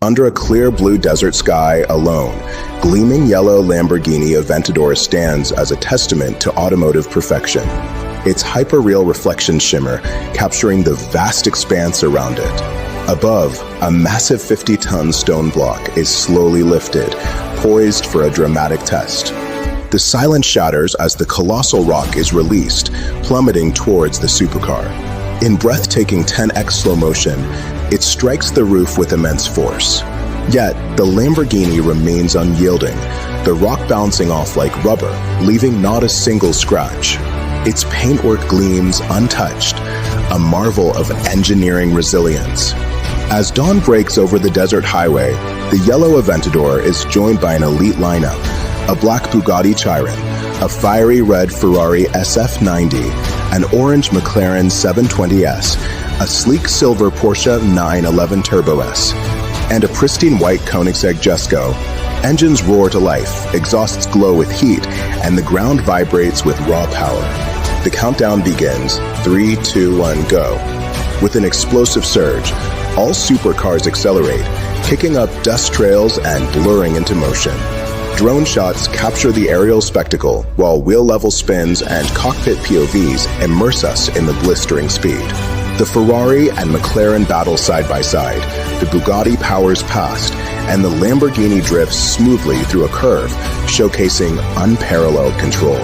Under a clear blue desert sky alone, gleaming yellow Lamborghini Aventador stands as a testament to automotive perfection. Its hyper-real reflection shimmer capturing the vast expanse around it. Above, a massive 50-ton stone block is slowly lifted, poised for a dramatic test. The silence shatters as the colossal rock is released, plummeting towards the supercar. In breathtaking 10x slow motion, it strikes the roof with immense force. Yet, the Lamborghini remains unyielding, the rock bouncing off like rubber, leaving not a single scratch. Its paintwork gleams untouched, a marvel of engineering resilience. As dawn breaks over the desert highway, the yellow Aventador is joined by an elite lineup: a black Bugatti Chiron, a fiery red Ferrari SF90, an orange McLaren 720S, a sleek silver Porsche 911 Turbo S, and a pristine white Koenigsegg Jesko. Engines roar to life, exhausts glow with heat, and the ground vibrates with raw power. The countdown begins. 3, 2, 1, go. With an explosive surge, all supercars accelerate, kicking up dust trails and blurring into motion. Drone shots capture the aerial spectacle, while wheel-level spins and cockpit POVs immerse us in the blistering speed. The Ferrari and McLaren battle side by side, the Bugatti powers past, and the Lamborghini drifts smoothly through a curve, showcasing unparalleled control.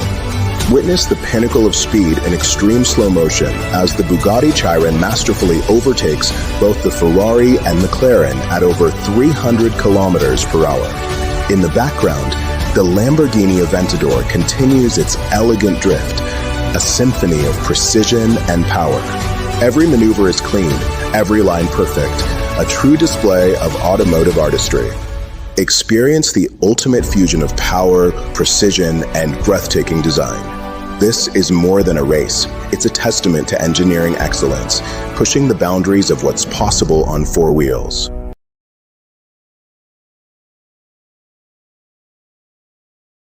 Witness the pinnacle of speed in extreme slow motion as the Bugatti Chiron masterfully overtakes both the Ferrari and McLaren at over 300 kilometers per hour. In the background, the Lamborghini Aventador continues its elegant drift, a symphony of precision and power. Every maneuver is clean, every line perfect, a true display of automotive artistry. Experience the ultimate fusion of power, precision, and breathtaking design. This is more than a race. It's a testament to engineering excellence, pushing the boundaries of what's possible on four wheels.